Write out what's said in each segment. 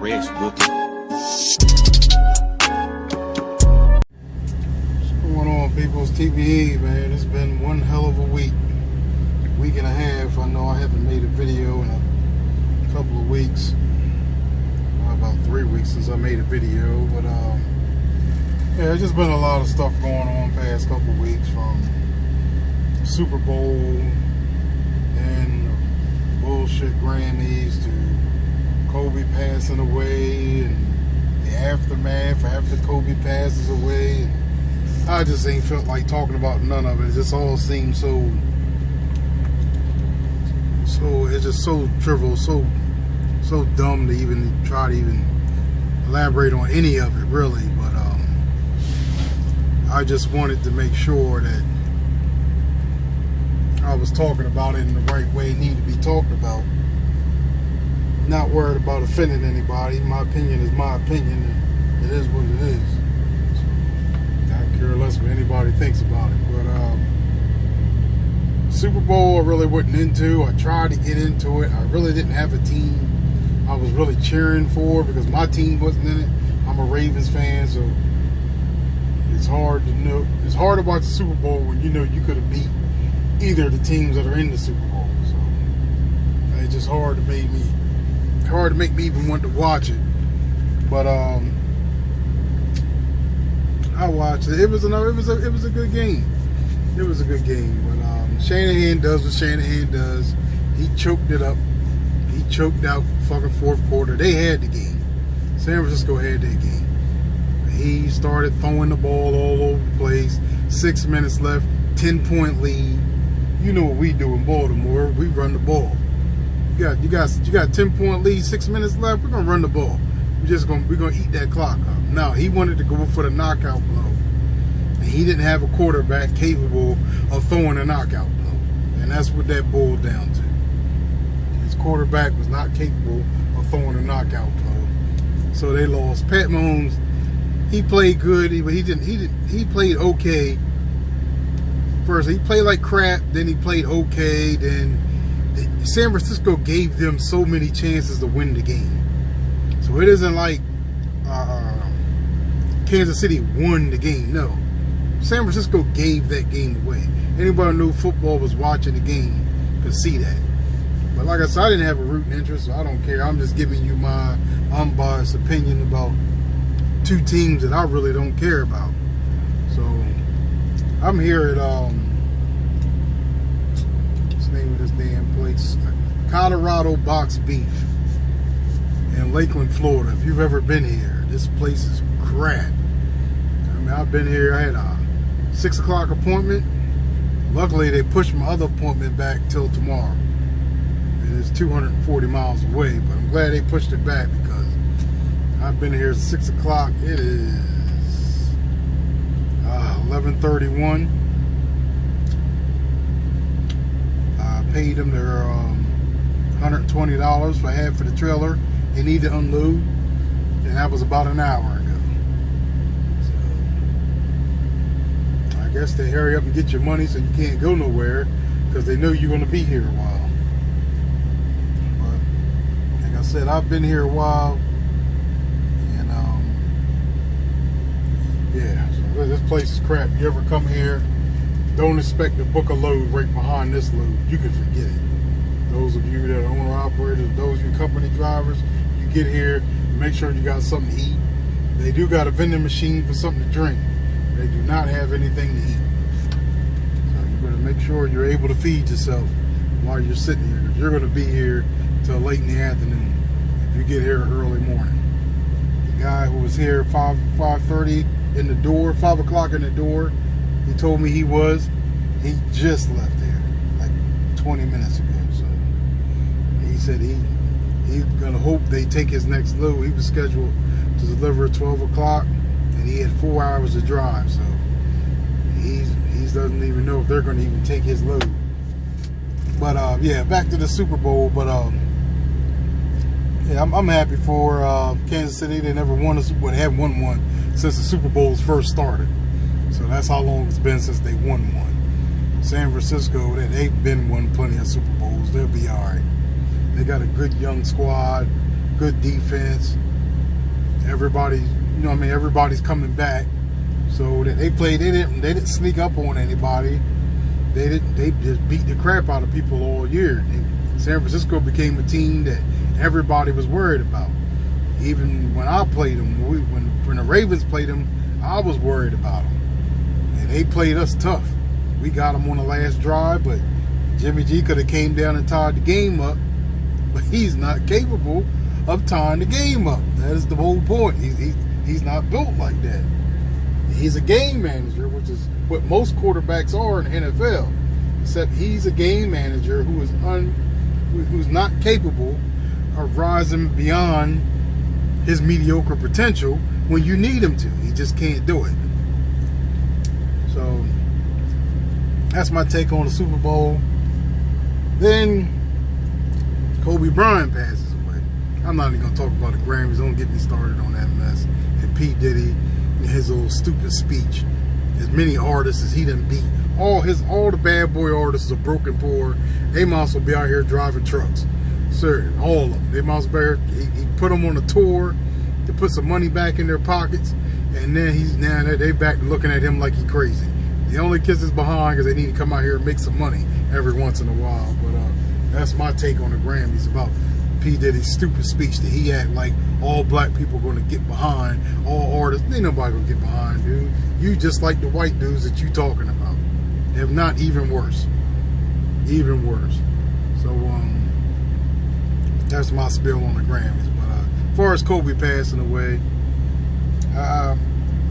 Rich Bookie. What's going on, people's TBE, man? It's been one hell of a week and a half. I know I haven't made a video in a couple of weeks. About 3 weeks since I made a video, but yeah, it's just been a lot of stuff going on past couple of weeks, from Super Bowl and bullshit Grammys to Kobe passing away and the aftermath after Kobe passes away. And I just ain't felt like talking about none of it. It just all seems so it's just so trivial, so dumb to even try to even elaborate on any of it, really. But I just wanted to make sure that I was talking about it in the right way it needed to be talked about. Not worried about offending anybody. My opinion is my opinion, and it is what it is. So I care less what anybody thinks about it. But Super Bowl I really wasn't into. I tried to get into it. I really didn't have a team I was really cheering for because my team wasn't in it. I'm a Ravens fan, so it's hard to know. It's hard to watch the Super Bowl when you know you could have beat either of the teams that are in the Super Bowl. So it's just hard to make me even want to watch it. But I watched it. It was a good game. It was a good game. But Shanahan does what Shanahan does. He choked it up. He choked out fucking fourth quarter. They had the game. San Francisco had that game. He started throwing the ball all over the place. 6 minutes left, 10-point lead. You know what we do in Baltimore. We run the ball. You got 10-point lead, 6 minutes left. We're gonna run the ball. We're gonna eat that clock up. No, he wanted to go for the knockout blow, and he didn't have a quarterback capable of throwing a knockout blow, and that's what that boiled down to. His quarterback was not capable of throwing a knockout blow, so they lost. Pat Mahomes, he played good, but he played okay. First, he played like crap. Then he played okay. Then San Francisco gave them so many chances to win the game. So it isn't like Kansas City won the game. No, San Francisco gave that game away. Anybody who knew football was watching the game could see that. But like I said, I didn't have a rooting interest, so I don't care. I'm just giving you my unbiased opinion about two teams that I really don't care about. So I'm here at what's the name of this damn place? Colorado Box Beef in Lakeland, Florida. If you've ever been here, this place is crap. I mean, I've been here. I had a 6 o'clock appointment. Luckily, they pushed my other appointment back till tomorrow. It's 240 miles away, but I'm glad they pushed it back because I've been here at 6 o'clock. It is 11:31. I paid them their $120 for half of the trailer they need to unload, and that was about an hour ago. So I guess they hurry up and get your money so you can't go nowhere because they know you're going to be here a while. I said I've been here a while, and yeah, so this place is crap. You ever come here, don't expect to book a load right behind this load. You can forget it. Those of you that are owner operators, those of you company drivers, you get here, make sure you got something to eat. They do got a vending machine for something to drink. They do not have anything to eat. So you better make sure you're able to feed yourself while you're sitting here, because you're going to be here till late in the afternoon if you get here early morning. The guy who was here 5:30 in the door, 5 o'clock in the door, he told me he just left there like 20 minutes ago. So he said he's gonna hope they take his next load. He was scheduled to deliver at 12 o'clock, and he had 4 hours to drive. So he doesn't even know if they're gonna even take his load. But yeah, back to the Super Bowl. But yeah, I'm happy for Kansas City. They never won a Super Bowl. They haven't won one since the Super Bowls first started. So that's how long it's been since they won one. San Francisco, they've won plenty of Super Bowls. They'll be all right. They got a good young squad, good defense. everybody, you know what I mean, everybody's coming back. So that they didn't sneak up on anybody. They just beat the crap out of people all year. And San Francisco became a team that everybody was worried about. Even when I played them, when the Ravens played them, I was worried about them. And they played us tough. We got them on the last drive, but Jimmy G could have came down and tied the game up. But he's not capable of tying the game up. That is the whole point. He's not built like that. He's a game manager, which is what most quarterbacks are in the NFL. Except he's a game manager who's not capable of rising beyond his mediocre potential when you need him to. He just can't do it. So that's my take on the Super Bowl. Then Kobe Bryant passes away. I'm not even gonna talk about the Grammys. Don't get me started on that mess. And P. Diddy and his little stupid speech. As many artists as he done beat. All the bad boy artists are broken poor. They might also be out here driving trucks. Sir, all of them. They might as well he put them on a tour to put some money back in their pockets, and then they back looking at him like he crazy. They only kiss his behind because they need to come out here and make some money every once in a while. But that's my take on the Grammys about P. Diddy's stupid speech that he act like all black people going to get behind, all artists. Ain't nobody going to get behind, dude. You just like the white dudes that you talking about. If not, even worse. Even worse. So, that's my spill on the Grammys. But as far as Kobe passing away,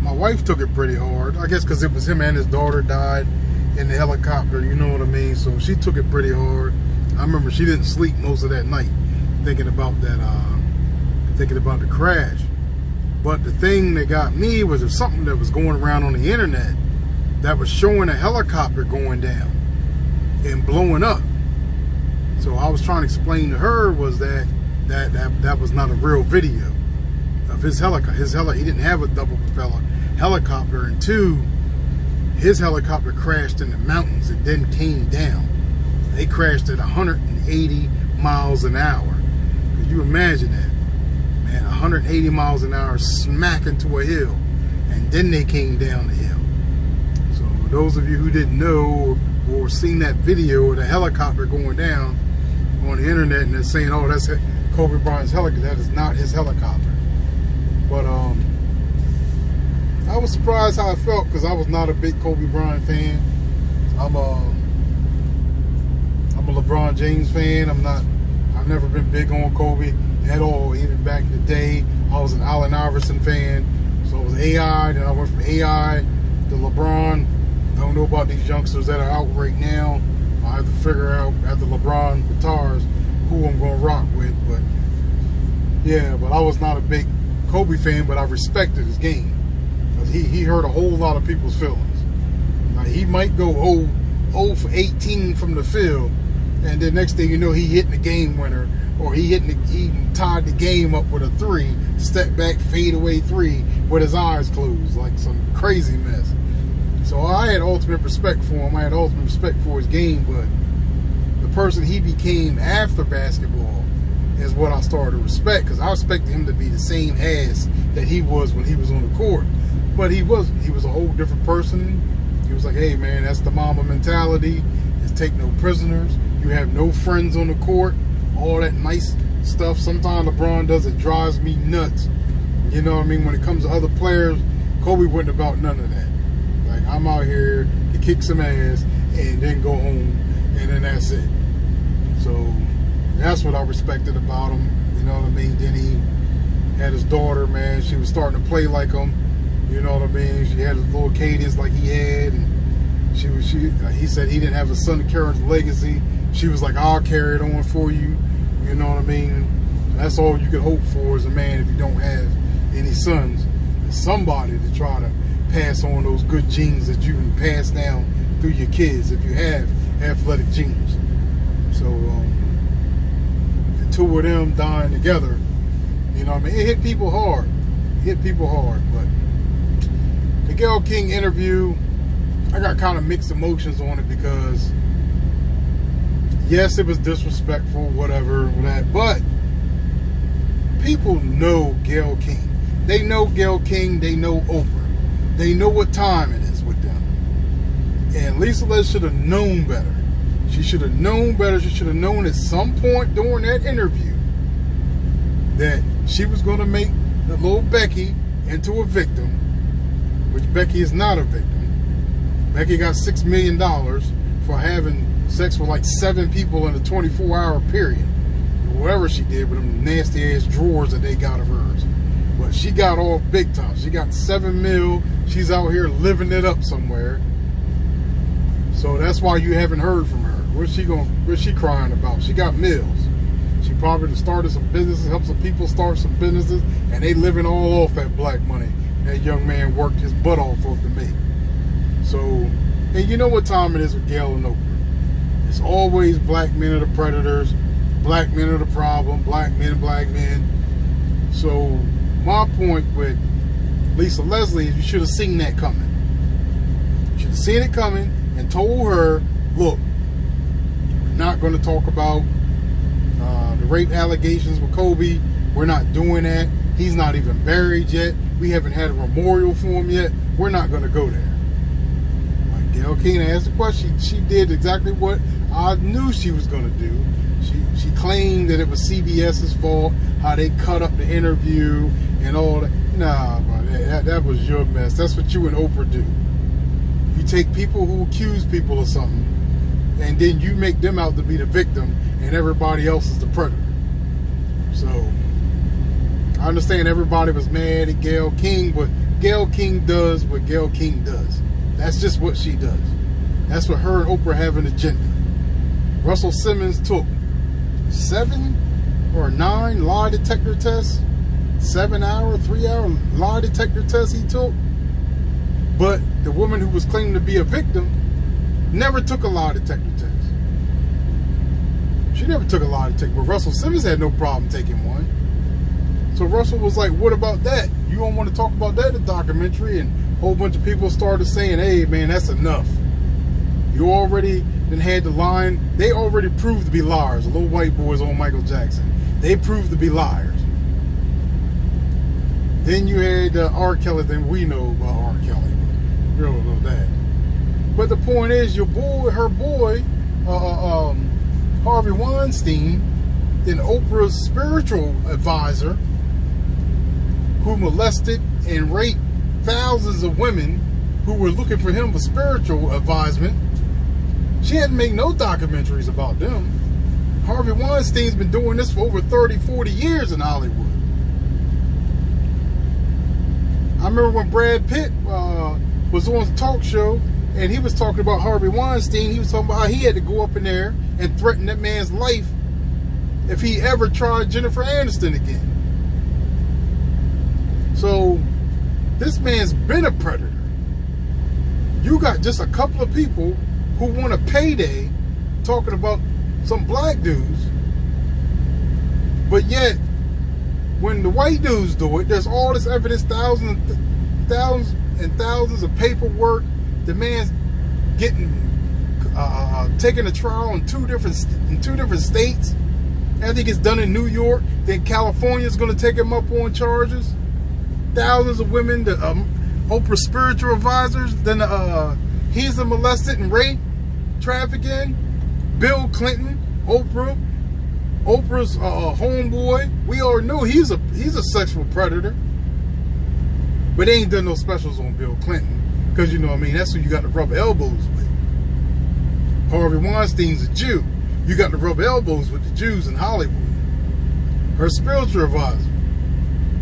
my wife took it pretty hard. I guess because it was him and his daughter died in the helicopter, you know what I mean? So she took it pretty hard. I remember she didn't sleep most of that night thinking about that, thinking about the crash. But the thing that got me was there's something that was going around on the internet that was showing a helicopter going down and blowing up. So I was trying to explain to her was that was not a real video of his helicopter. He didn't have a double propeller helicopter, and two, his helicopter crashed in the mountains and then came down. They crashed at 180 miles an hour. Could you imagine that? Man, 180 miles an hour smack into a hill, and then they came down the hill. So those of you who didn't know or seen that video of the helicopter going down on the internet and they're saying, oh, that's Kobe Bryant's helicopter. That is not his helicopter. But I was surprised how I felt because I was not a big Kobe Bryant fan. I'm a LeBron James fan. I've never been big on Kobe at all. Even back in the day, I was an Allen Iverson fan. So it was AI, then I went from AI to LeBron. I don't know about these youngsters that are out right now. I have to figure out after LeBron retires who I'm going to rock with. But yeah, but I was not a big Kobe fan, but I respected his game. Because he hurt a whole lot of people's feelings. Now, he might go 0 for 18 from the field, and then next thing you know, he hitting the game winner, or he tied the game up with a 3, step back, fade away 3 with his eyes closed, like some crazy mess. So I had ultimate respect for him. I had ultimate respect for his game, but the person he became after basketball is what I started to respect, because I expected him to be the same ass that he was when he was on the court. But he wasn't. He was a whole different person. He was like, hey man, that's the mama mentality. It's take no prisoners. You have no friends on the court. All that nice stuff. Sometimes LeBron does it, drives me nuts. You know what I mean? When it comes to other players, Kobe wasn't about none of that. Like, I'm out here to kick some ass and then go home, and then that's it. So that's what I respected about him. You know what I mean? Then he had his daughter, man. She was starting to play like him. You know what I mean? She had his little cadence like he had, and he said he didn't have a son to carry his legacy. She was like, I'll carry it on for you. You know what I mean? That's all you can hope for as a man if you don't have any sons. Somebody to try to pass on those good genes that you can pass down through your kids if you have athletic genes. So the two of them dying together, you know what I mean? It hit people hard. It hit people hard. But the Gayle King interview, I got kind of mixed emotions on it because yes, it was disrespectful, whatever, that, but people know Gayle King. They know Gayle King. They know Oprah. They know what time it is with them. And Lisa Les should have known better. She should have known better. She should have known at some point during that interview that she was going to make the little Becky into a victim, which Becky is not a victim. Becky got $6 million for having sex with like 7 people in a 24-hour period. Whatever she did with them nasty-ass drawers that they got of hers. But she got off big time. She got $7 million. She's out here living it up somewhere. So that's why you haven't heard from her. What's she crying about? She got mills. She probably started some businesses, helped some people start some businesses, and they living all off that black money that young man worked his butt off to make. So, and you know what time it is with Gayle and Oprah. It's always black men are the predators, black men are the problem, black men. So my point with Lisa Leslie is you should have seen that coming. You should have seen it coming and told her, look, we're not going to talk about the rape allegations with Kobe. We're not doing that. He's not even buried yet. We haven't had a memorial for him yet. We're not going to go there. Like Gayle King asked the question, she did exactly what I knew she was going to do. She claimed that it was CBS's fault, how they cut up the interview and all that. Nah, bro, that was your mess. That's what you and Oprah do. You take people who accuse people of something, and then you make them out to be the victim, and everybody else is the predator. So, I understand everybody was mad at Gayle King, but Gayle King does what Gayle King does. That's just what she does. That's what her and Oprah have an agenda. Russell Simmons took 7 or 9 lie detector tests, 7-hour, 3-hour lie detector tests he took. But the woman who was claiming to be a victim never took a lie detector test. She never took a lie detector, but Russell Simmons had no problem taking one. So Russell was like, what about that? You don't want to talk about that in the documentary? And a whole bunch of people started saying, hey, man, that's enough. You already then had the line. They already proved to be liars. The little white boys on Michael Jackson. They proved to be liars. Then you had R. Kelly. Then we know about R. Kelly. We don't know that. But the point is, your boy, her boy, Harvey Weinstein, then Oprah's spiritual advisor, who molested and raped thousands of women who were looking for him for spiritual advisement. She hadn't made no documentaries about them. Harvey Weinstein's been doing this for over 30, 40 years in Hollywood. I remember when Brad Pitt was on the talk show and he was talking about Harvey Weinstein. He was talking about how he had to go up in there and threaten that man's life if he ever tried Jennifer Aniston again. So this man's been a predator. You got just a couple of people who want a payday talking about some black dudes, but yet when the white dudes do it, there's all this evidence, thousands and thousands of paperwork. The man's getting taking a trial in two different states. I think it's done in New York. Then California's going to take him up on charges. Thousands of women, the Oprah spiritual advisors. Then he's a molested and raped, trafficking. Bill Clinton, Oprah's homeboy. We all know he's a sexual predator. But they ain't done no specials on Bill Clinton. Because, you know what I mean, that's who you got to rub elbows with. Harvey Weinstein's a Jew. You got to rub elbows with the Jews in Hollywood. Her spiritual advisor.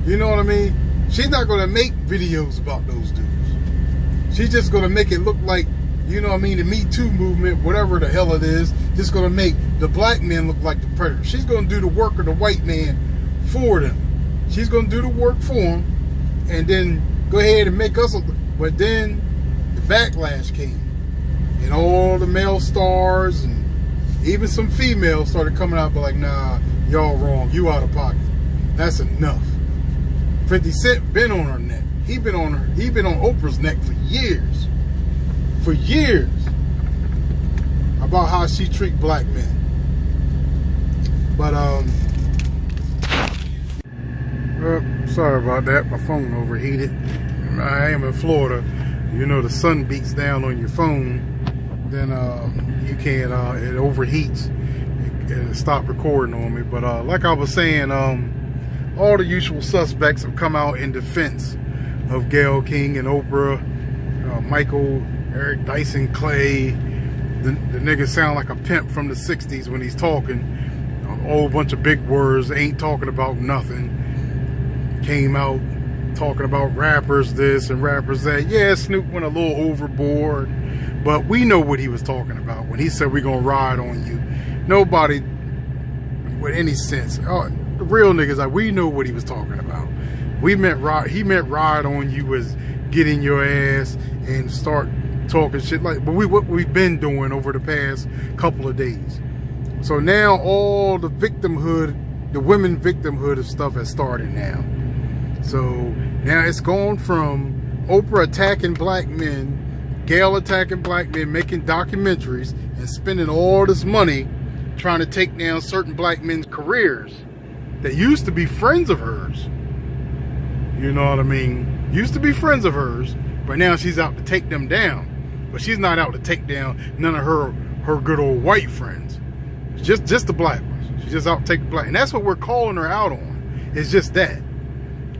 You know what I mean? She's not going to make videos about those dudes. She's just going to make it look like, you know what I mean, the Me Too movement, whatever the hell it is, just going to make the black men look like the predator. She's going to do the work of the white man for them. She's going to do the work for them and then go ahead and make us look. But then the backlash came. And all the male stars and even some females started coming out, but like, nah, y'all wrong. You out of pocket. That's enough. 50 Cent been on her neck. He been on Oprah's neck for years. For years. About how she treat black men. But Sorry about that. My phone overheated. I am in Florida. You know, the sun beats down on your phone, then you can't. It overheats and stop recording on me. But like I was saying, all the usual suspects have come out in defense of Gayle King and Oprah, Michael, Eric Dyson Clay. The nigga sound like a pimp from the 60s when he's talking. A whole bunch of big words, ain't talking about nothing. Came out talking about rappers this and rappers that. Yeah, Snoop went a little overboard, but we know what he was talking about when he said we're gonna ride on you. Nobody with any sense, the real niggas, like, we know what he was talking about. He meant ride on you was get in your ass and start talking shit like what we've been doing over the past couple of days. So now all the victimhood, the women victimhood of stuff has started now. So now it's gone from Oprah attacking black men, Gayle attacking black men, making documentaries and spending all this money trying to take down certain black men's careers that used to be friends of hers. You know what I mean? Used to be friends of hers, but now she's out to take them down. But she's not out to take down none of her good old white friends. Just the black ones. She's just out to take the black. And that's what we're calling her out on. It's just that.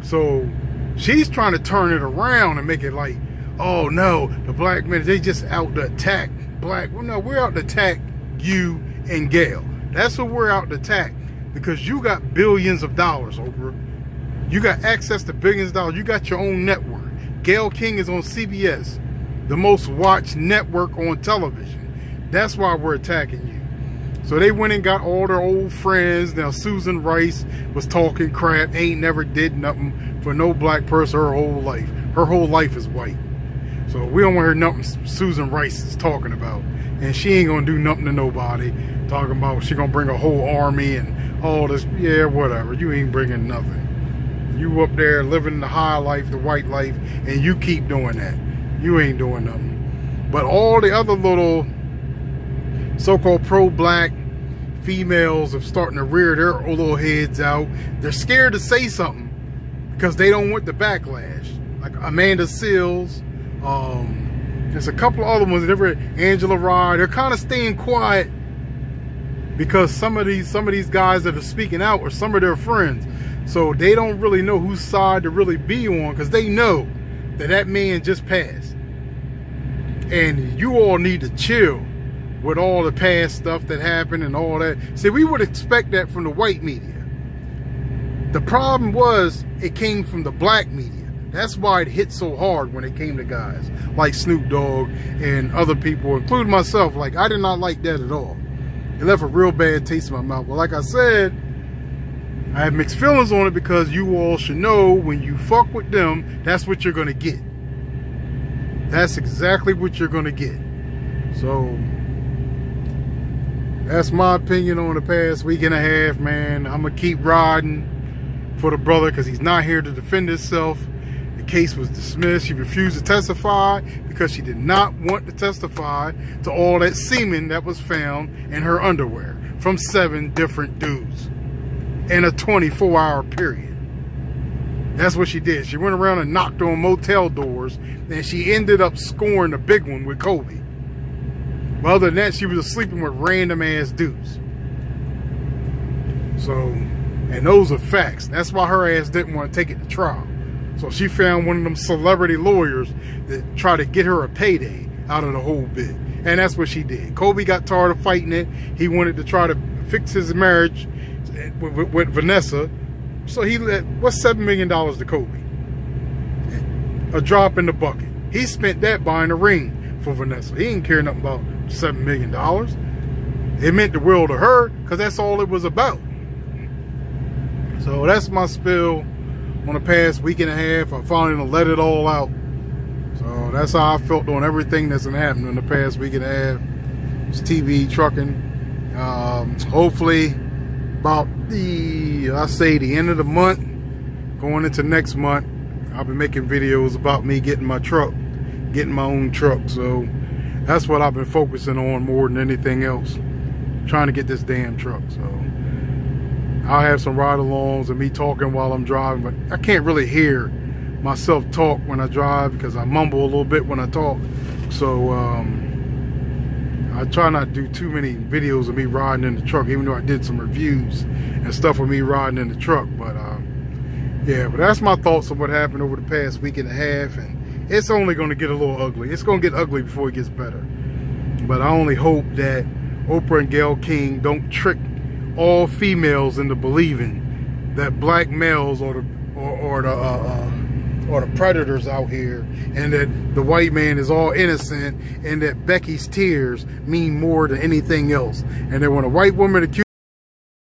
So she's trying to turn it around and make it like, oh no, the black men, they just out to attack black. Well, no, we're out to attack you and Gayle. That's what we're out to attack, because you got billions of dollars, Oprah. You got access to billions of dollars. You got your own network. Gayle King is on CBS, the most watched network on television. That's why we're attacking you. So they went and got all their old friends. Now Susan Rice was talking crap, ain't never did nothing for no black person her whole life. Her whole life is white. So we don't want to hear nothing Susan Rice is talking about. And she ain't gonna do nothing to nobody. Talking about she gonna bring a whole army and all this. Yeah, whatever. You ain't bringing nothing. You up there living the high life, the white life, and you keep doing that. You ain't doing nothing. But all the other little so-called pro-black females are starting to rear their little heads out. They're scared to say something because they don't want the backlash. Like Amanda Seals, there's a couple of other ones, Angela Rye. They're kind of staying quiet because some of these guys that are speaking out are some of their friends. So they don't really know whose side to really be on, because they know that man just passed. And you all need to chill with all the past stuff that happened and all that. See, we would expect that from the white media. The problem was it came from the black media. That's why it hit so hard when it came to guys like Snoop Dogg and other people, including myself. Like, I did not like that at all. It left a real bad taste in my mouth. But like I said, I have mixed feelings on it, because you all should know when you fuck with them, that's what you're gonna get. That's exactly what you're gonna get. So that's my opinion on the past week and a half, man. I'm gonna keep riding for the brother because he's not here to defend himself. The case was dismissed. She refused to testify because she did not want to testify to all that semen that was found in her underwear from 7 different dudes in a 24-hour period. That's what she did. She went around and knocked on motel doors, and she ended up scoring the big one with Kobe. But other than that, she was sleeping with random ass dudes. So, and those are facts. That's why her ass didn't want to take it to trial. So she found one of them celebrity lawyers that tried to get her a payday out of the whole bit. And that's what she did. Kobe got tired of fighting it. He wanted to try to fix his marriage with Vanessa. So he let, what's $7 million to Kobe? A drop in the bucket. He spent that buying a ring for Vanessa. He didn't care nothing about $7 million. It meant the world to her because that's all it was about. So that's my spill on the past week and a half. I finally let it all out. So that's how I felt on everything that's been happening in the past week and a half. It's TV, trucking. Hopefully about the end of the month, going into next month, I'll be making videos about me getting my truck, getting my own truck. So that's what I've been focusing on more than anything else, trying to get this damn truck. So I'll have some ride-alongs and me talking while I'm driving, but I can't really hear myself talk when I drive because I mumble a little bit when I talk. So I try not to do too many videos of me riding in the truck, even though I did some reviews and stuff of me riding in the truck. But yeah, but that's my thoughts on what happened over the past week and a half, and it's only going to get a little ugly. It's going to get ugly before it gets better. But I only hope that Oprah and Gayle King don't trick all females into believing that black males are the predators out here, and that the white man is all innocent, and that Becky's tears mean more than anything else, and that when a white woman accuses